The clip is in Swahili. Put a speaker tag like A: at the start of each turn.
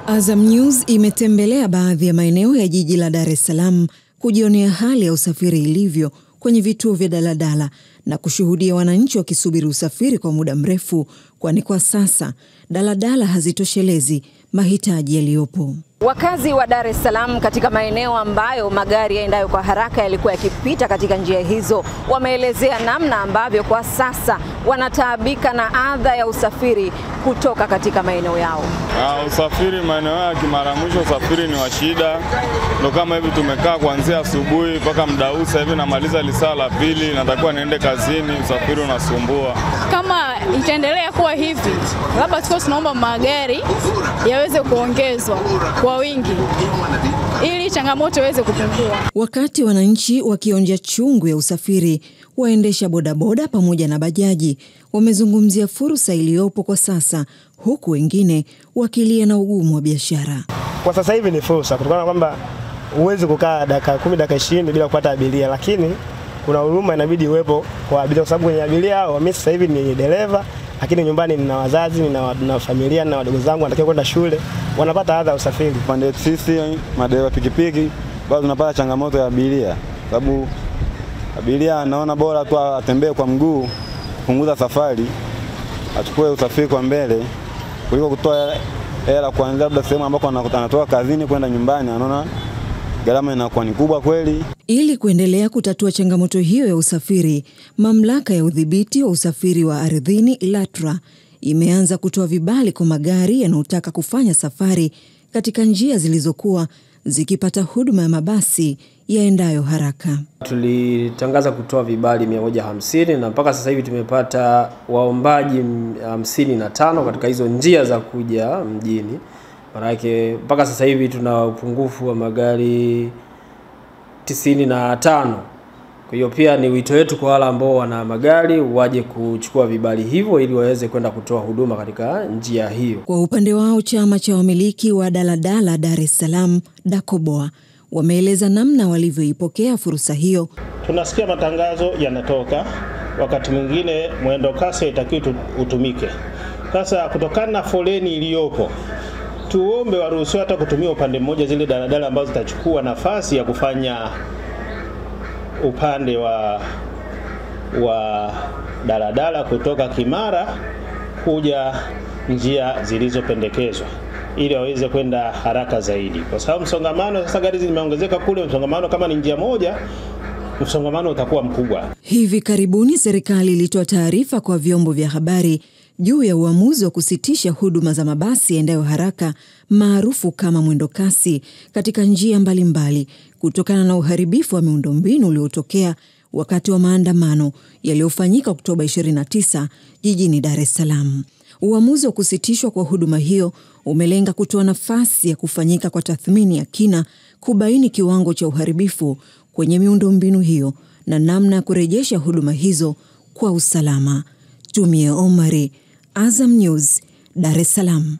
A: Azam News imetembelea baadhi ya maeneo ya jiji la Dar es Salaam kujionea hali ya usafiri ilivyo kwenye vituo vya daladala na kushuhudia wananchi wakisubiri usafiri kwa muda mrefu, kwani kwa sasa daladala hazitoshelezi mahitaji yaliyopo. Wakazi wa Dar es Salaam katika maeneo ambayo magari yaendayo kwa haraka yalikuwa yakipita katika njia hizo wameelezea namna ambavyo kwa sasa wanataabika na adha ya usafiri kutoka katika maeneo yao.
B: Usafiri maeneo ya kimara mwisho usafiri ni wa shida. Ndio kama hivi tumekaa kuanzia asubuhi mpaka muda huu sasa hivi namaliza lisaa la pili, natakuwa niende kazini, usafiri unasumbua.
C: Kama itaendelea kuwa hivi, labda tunaomba magari yaweze kuongezwa kwa wingi ili changamoto iweze kupungua.
A: Wakati wananchi wakionja chungu ya usafiri, waendesha bodaboda pamoja na bajaji wamezungumzia fursa iliyopo kwa sasa, huku wengine wakilia na ugumu wa biashara.
D: Kwa sasa hivi ni fursa kutokana kwamba uweze kukaa dakika 10 dakika 20 bila kupata abiria, lakini kuna huruma inabidi iwepo kwa abiria, kwa sababu kwenye abiria hao mimi sasa hivi ni dereva, lakini nyumbani nina wazazi, nina familia na wadogo zangu wanatakiwa kwenda shule, wanapata adha ya usafiri.
B: Pande sisi madereva pikipiki bado tunapata changamoto ya abiria, sababu abiria anaona bora tu atembee kwa mguu, kupunguza safari, achukue usafiri kwa mbele kuliko kutoa hela kuanzia labda sehemu ambako anatoka kazini kwenda nyumbani, anaona gharama inakuwa ni kubwa kweli.
A: Ili kuendelea kutatua changamoto hiyo ya usafiri, mamlaka ya udhibiti wa usafiri wa ardhini LATRA imeanza kutoa vibali kwa magari yanayotaka kufanya safari katika njia zilizokuwa zikipata huduma ya mabasi yaendayo haraka.
E: Tulitangaza kutoa vibali 150 na mpaka sasa hivi tumepata waombaji 55 katika hizo njia za kuja mjini. Maanake mpaka sasa hivi tuna upungufu wa magari 95. Kwa hiyo pia ni wito wetu kwa wale ambao wana magari waje kuchukua vibali hivyo ili waweze kwenda kutoa huduma katika njia hiyo.
A: Kwa upande wao, chama cha wamiliki wa daladala Dar es Salaam DACOBOA wameeleza namna walivyoipokea fursa hiyo.
F: Tunasikia matangazo yanatoka, wakati mwingine mwendo kasi itakiwa utumike. Sasa kutokana na foleni iliyopo, tuombe waruhusiwe hata kutumia upande mmoja zile daladala ambazo zitachukua nafasi ya kufanya upande wa daladala kutoka Kimara kuja njia zilizopendekezwa ili waweze kwenda haraka zaidi, kwa sababu msongamano sasa gari zimeongezeka kule, msongamano kama ni njia moja msongamano utakuwa mkubwa.
A: Hivi karibuni serikali ilitoa taarifa kwa vyombo vya habari juu ya uamuzi wa kusitisha huduma za mabasi yaendayo haraka maarufu kama mwendo kasi katika njia mbalimbali kutokana na uharibifu wa miundombinu uliotokea wakati wa maandamano yaliyofanyika Oktoba 29 jijini Dar es Salaam. Uamuzi wa kusitishwa kwa huduma hiyo umelenga kutoa nafasi ya kufanyika kwa tathmini ya kina kubaini kiwango cha uharibifu kwenye miundombinu hiyo na namna ya kurejesha huduma hizo kwa usalama. Tumie Omari, Azam News, Dar es Salaam.